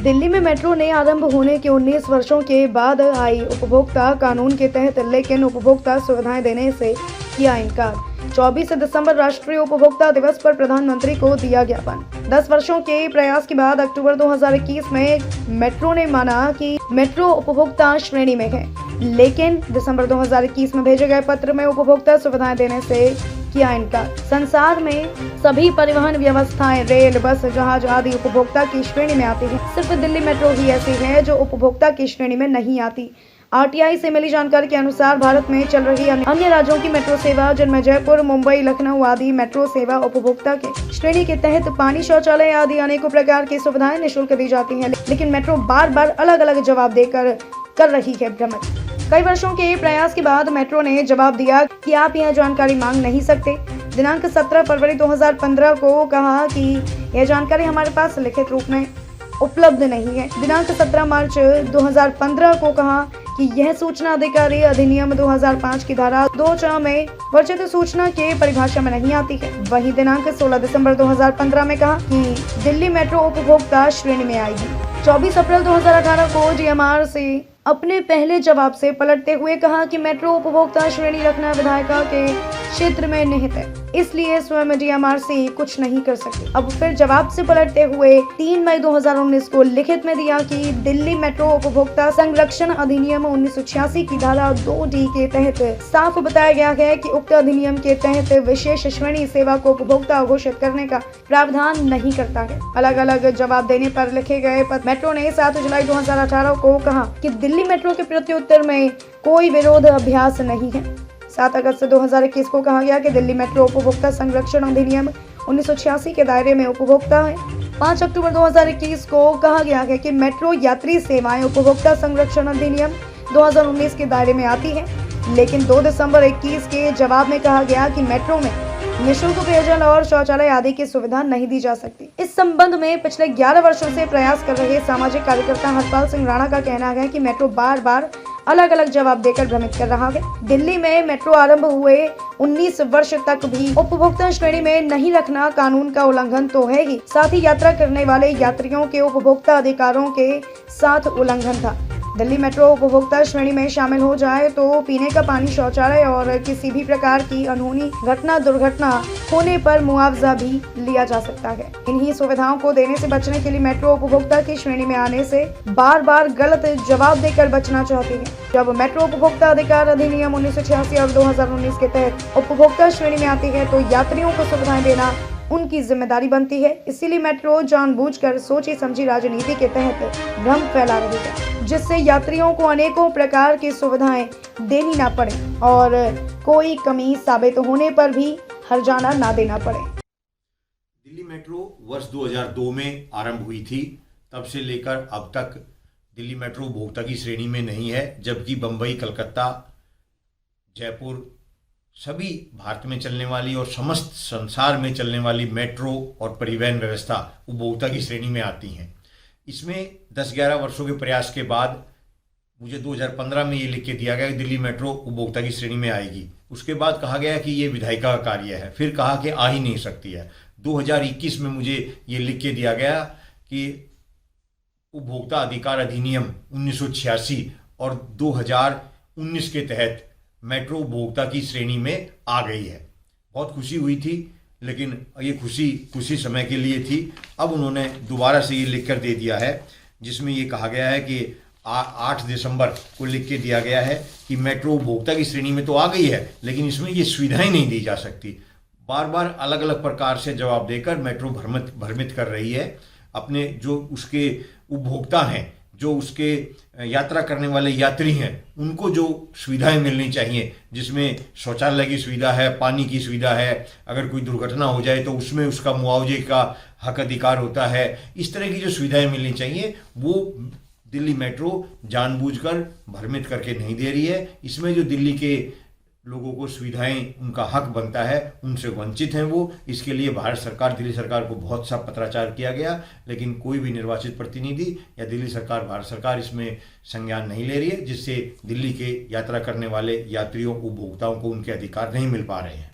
दिल्ली में मेट्रो ने आरंभ होने के 19 वर्षों के बाद आई उपभोक्ता कानून के तहत लेकिन उपभोक्ता सुविधाएं देने से किया इनकार। 24 दिसंबर राष्ट्रीय उपभोक्ता दिवस पर प्रधानमंत्री को दिया ज्ञापन। 10 वर्षों के प्रयास के बाद अक्टूबर 2021 में मेट्रो ने माना कि मेट्रो उपभोक्ता श्रेणी में है, लेकिन दिसंबर 2021 में भेजे गए पत्र में उपभोक्ता सुविधाएं देने से किया इनकार। संसार में सभी परिवहन व्यवस्थाएं, रेल, बस, जहाज आदि उपभोक्ता की श्रेणी में आती है। सिर्फ दिल्ली मेट्रो ही ऐसी है जो उपभोक्ता की श्रेणी में नहीं आती। आरटीआई से मिली जानकारी के अनुसार भारत में चल रही अन्य राज्यों की मेट्रो सेवा, जिनमें जयपुर, मुंबई, लखनऊ आदि मेट्रो सेवा उपभोक्ता के श्रेणी के तहत पानी, शौचालय आदि अनेकों प्रकार की सुविधाएं निःशुल्क दी जाती हैं, लेकिन मेट्रो बार बार अलग अलग जवाब देकर कर रही है भ्रमित। कई वर्षों के प्रयास के बाद मेट्रो ने जवाब दिया कि आप यह जानकारी मांग नहीं सकते। दिनांक 17 फरवरी 2015 को कहा कि यह जानकारी हमारे पास लिखित रूप में उपलब्ध नहीं है। दिनांक 17 मार्च 2015 को कहा कि यह सूचना अधिकारी अधिनियम 2005 की धारा 2(4) में वर्णित सूचना के परिभाषा में नहीं आती है। वहीं दिनांक 16 दिसंबर 2015 में कहा कि दिल्ली मेट्रो उपभोक्ता श्रेणी में आएगी। 24 अप्रैल 2018 को जीएमआर से अपने पहले जवाब से पलटते हुए कहा कि मेट्रो उपभोक्ता श्रेणी रखना विधायिका के क्षेत्र में निहित है, इसलिए स्वयं डीएमआरसी कुछ नहीं कर सकती। अब फिर जवाब से पलटते हुए 3 मई 2019 को लिखित में दिया कि दिल्ली मेट्रो उपभोक्ता संरक्षण अधिनियम 1986 की धारा 2D के तहत साफ बताया गया है कि उक्त अधिनियम के तहत विशेष श्रेणी सेवा को उपभोक्ता घोषित करने का प्रावधान नहीं करता है। अलग अलग जवाब देने पर लिखे गए पत्र मेट्रो ने 7 जुलाई 2018 को कहा कि दिल्ली मेट्रो के प्रत्युत्तर में कोई विरोध अभ्यास नहीं है। 7 अगस्त 2021 को कहा गया कि दिल्ली मेट्रो उपभोक्ता संरक्षण अधिनियम 1986 के दायरे में उपभोक्ता है। 5 अक्टूबर 2021 को कहा गया है कि मेट्रो यात्री सेवाएं उपभोक्ता संरक्षण अधिनियम 2019 के दायरे में आती है, लेकिन 2 दिसंबर 21 के जवाब में कहा गया कि मेट्रो में निःशुल्क पेयजल और शौचालय आदि की सुविधा नहीं दी जा सकती। इस संबंध में पिछले 11 वर्षों से प्रयास कर रहे सामाजिक कार्यकर्ता हरपाल सिंह राणा का कहना है कि मेट्रो बार बार अलग अलग जवाब देकर भ्रमित कर रहा है। दिल्ली में मेट्रो आरंभ हुए 19 वर्ष तक भी उपभोक्ता श्रेणी में नहीं रखना कानून का उल्लंघन तो है ही, साथ ही यात्रा करने वाले यात्रियों के उपभोक्ता अधिकारों के साथ उल्लंघन था। दिल्ली मेट्रो उपभोक्ता श्रेणी में शामिल हो जाए तो पीने का पानी, शौचालय और किसी भी प्रकार की अनहोनी घटना दुर्घटना होने पर मुआवजा भी लिया जा सकता है। इन्हीं सुविधाओं को देने से बचने के लिए मेट्रो उपभोक्ता की श्रेणी में आने से बार बार गलत जवाब देकर बचना चाहती है। जब मेट्रो उपभोक्ता अधिकार अधिनियम 1986 और 2019 के तहत उपभोक्ता श्रेणी में आती है तो यात्रियों को सुविधाएं देना उनकी जिम्मेदारी बनती है। इसीलिए मेट्रो जानबूझकर सोची समझी राजनीति के तहत भ्रम फैला रही है, जिससे यात्रियों को अनेकों प्रकार की सुविधाएं देनी ना पड़े और कोई कमी साबित होने पर भी हर्जाना ना देना पड़े। दिल्ली मेट्रो वर्ष 2002 में आरंभ हुई थी। तब से लेकर अब तक दिल्ली मेट्रो उपभोक्ता की श्रेणी में नहीं है, जबकि बम्बई, कलकत्ता, जयपुर सभी भारत में चलने वाली और समस्त संसार में चलने वाली मेट्रो और परिवहन व्यवस्था उपभोक्ता की श्रेणी में आती हैं। इसमें 10-11 वर्षों के प्रयास के बाद मुझे 2015 में ये लिख के दिया गया कि दिल्ली मेट्रो उपभोक्ता की श्रेणी में आएगी। उसके बाद कहा गया कि ये विधायिका का कार्य है, फिर कहा कि आ ही नहीं सकती है। 2021 में मुझे ये लिख के दिया गया कि उपभोक्ता अधिकार अधिनियम 1986 और 2019 के तहत मेट्रो उपभोक्ता की श्रेणी में आ गई है। बहुत खुशी हुई थी, लेकिन ये खुशी कुछ ही समय के लिए थी। अब उन्होंने दोबारा से ये लिख कर दे दिया है, जिसमें ये कहा गया है कि 8 दिसंबर को लिख के दिया गया है कि मेट्रो उपभोक्ता की श्रेणी में तो आ गई है, लेकिन इसमें ये सुविधाएं नहीं दी जा सकती। बार बार अलग अलग प्रकार से जवाब देकर मेट्रो भ्रमित कर रही है। अपने जो उसके उपभोक्ता हैं, जो उसके यात्रा करने वाले यात्री हैं, उनको जो सुविधाएं मिलनी चाहिए, जिसमें शौचालय की सुविधा है, पानी की सुविधा है, अगर कोई दुर्घटना हो जाए तो उसमें उसका मुआवजे का हक अधिकार होता है, इस तरह की जो सुविधाएं मिलनी चाहिए वो दिल्ली मेट्रो जानबूझकर भ्रमित करके नहीं दे रही है। इसमें जो दिल्ली के लोगों को सुविधाएं उनका हक बनता है, उनसे वंचित हैं वो। इसके लिए भारत सरकार, दिल्ली सरकार को बहुत सा पत्राचार किया गया, लेकिन कोई भी निर्वाचित प्रतिनिधि या दिल्ली सरकार, भारत सरकार इसमें संज्ञान नहीं ले रही है, जिससे दिल्ली के यात्रा करने वाले यात्रियों, उपभोक्ताओं को उनके अधिकार नहीं मिल पा रहे हैं।